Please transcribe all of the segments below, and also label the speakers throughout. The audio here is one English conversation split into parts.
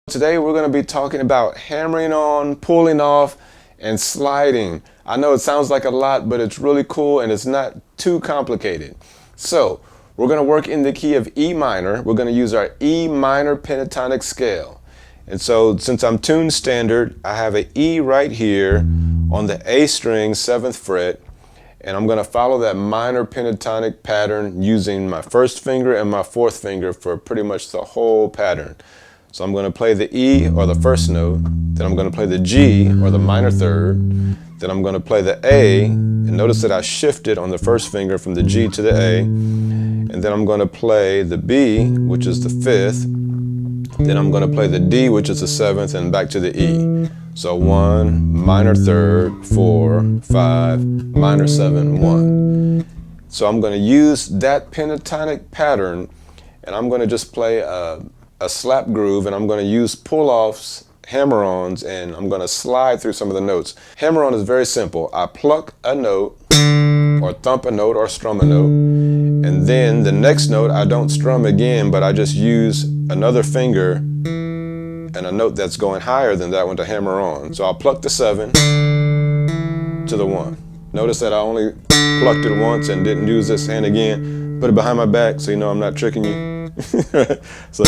Speaker 1: Today we're going to be talking about hammering on, pulling off, and sliding. I know it sounds like a lot, but it's really cool and it's not too complicated. So we're going to work in the key of E minor. We're going to use our E minor pentatonic scale. And so since I'm tuned standard, I have an E right here on the A string, 7th fret, and I'm going to follow that minor pentatonic pattern using my first finger and my 4th finger for pretty much the whole pattern. So I'm going to play the E, or the first note, then I'm going to play the G, or the minor third, then I'm going to play the A, and notice that I shifted on the first finger from the G to the A, and then I'm going to play the B, which is the 5th, then I'm going to play the D, which is the 7th, and back to the E. So 1, minor third, 4, 5, minor 7, 1. So I'm going to use that pentatonic pattern, and I'm going to just play a slap groove, and I'm going to use pull-offs, hammer-ons, and I'm going to slide through some of the notes. Hammer-on is very simple. I pluck a note, or thump a note, or strum a note, and then the next note I don't strum again, but I just use another finger and a note that's going higher than that one to hammer on. So I'll pluck the 7 to the 1. Notice that I only plucked it once and didn't use this hand again. Put it behind my back so you know I'm not tricking you. So,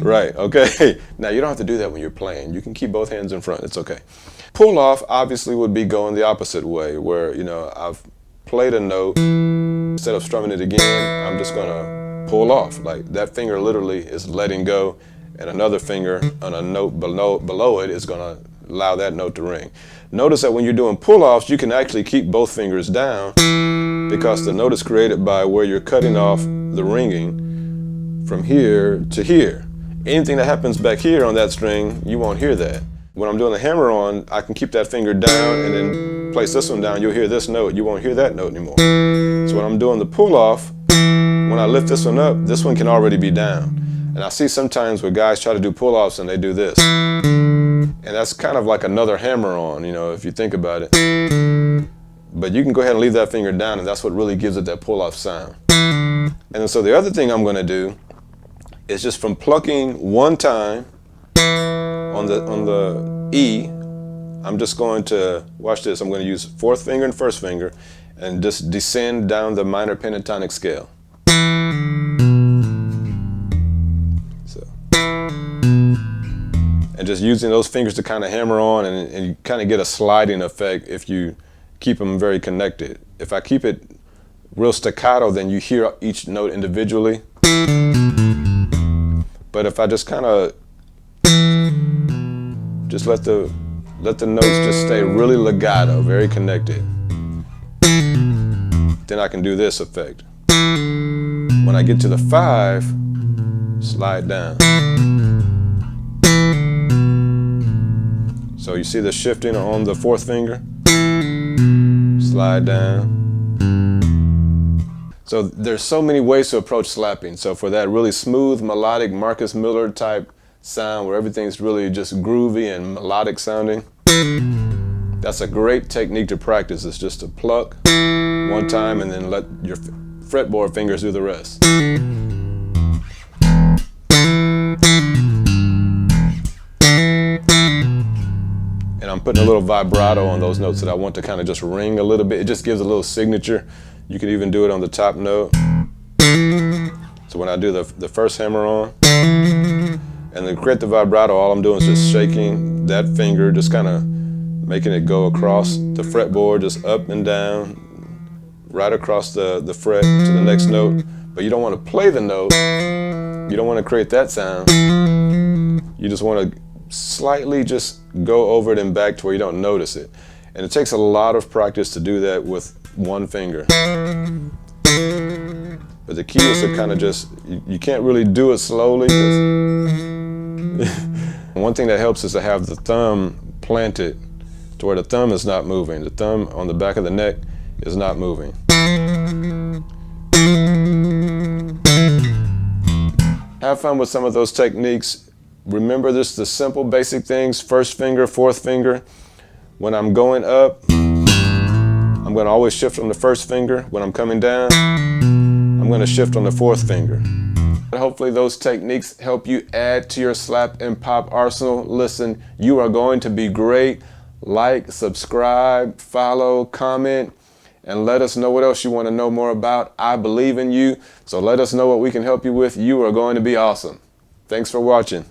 Speaker 1: right, okay. Now you don't have to do that when you're playing. You can keep both hands in front, it's okay. Pull off obviously would be going the opposite way, where, you know, I've played a note, instead of strumming it again, I'm just gonna pull off. Like that finger literally is letting go, and another finger on a note below it is gonna allow that note to ring. Notice that when you're doing pull-offs, you can actually keep both fingers down because the note is created by where you're cutting off the ringing from here to here. Anything that happens back here on that string, you won't hear that. When I'm doing the hammer-on, I can keep that finger down and then place this one down. You'll hear this note. You won't hear that note anymore. So when I'm doing the pull-off, when I lift this one up, this one can already be down. And I see sometimes where guys try to do pull-offs and they do this. And that's kind of like another hammer-on, you know, if you think about it. But you can go ahead and leave that finger down, and that's what really gives it that pull-off sound. And so the other thing I'm going to do is just from plucking one time on the E, I'm just going to, watch this, I'm going to use 4th finger and 1st finger and just descend down the minor pentatonic scale. So, and just using those fingers to kind of hammer on, and you kind of get a sliding effect if you keep them very connected. If I keep it real staccato, then you hear each note individually. But if I just kind of just let the notes just stay really legato, very connected, then I can do this effect. When I get to the 5, slide down. So you see the shifting on the 4th finger? Slide down. So there's so many ways to approach slapping. So for that really smooth, melodic, Marcus Miller type sound where everything's really just groovy and melodic sounding, that's a great technique to practice. It's just to pluck one time and then let your fretboard fingers do the rest. And I'm putting a little vibrato on those notes that I want to kind of just ring a little bit. It just gives a little signature. You can even do it on the top note. So when I do the first hammer on, and then create the vibrato, all I'm doing is just shaking that finger, just kind of making it go across the fretboard, just up and down, right across the fret to the next note. But you don't want to play the note. You don't want to create that sound. You just want to slightly just go over it and back to where you don't notice it. And it takes a lot of practice to do that with one finger. But the key is to kind of just, you can't really do it slowly. One thing that helps is to have the thumb planted to where the thumb is not moving. The thumb on the back of the neck is not moving. Have fun with some of those techniques. Remember this, the simple basic things, 1st finger, 4th finger. When I'm going up, I'm going to always shift on the 1st finger. When I'm coming down, I'm going to shift on the 4th finger. Hopefully those techniques help you add to your slap and pop arsenal. Listen, you are going to be great. Like, subscribe, follow, comment, and let us know what else you want to know more about. I believe in you, so let us know what we can help you with. You are going to be awesome. Thanks for watching.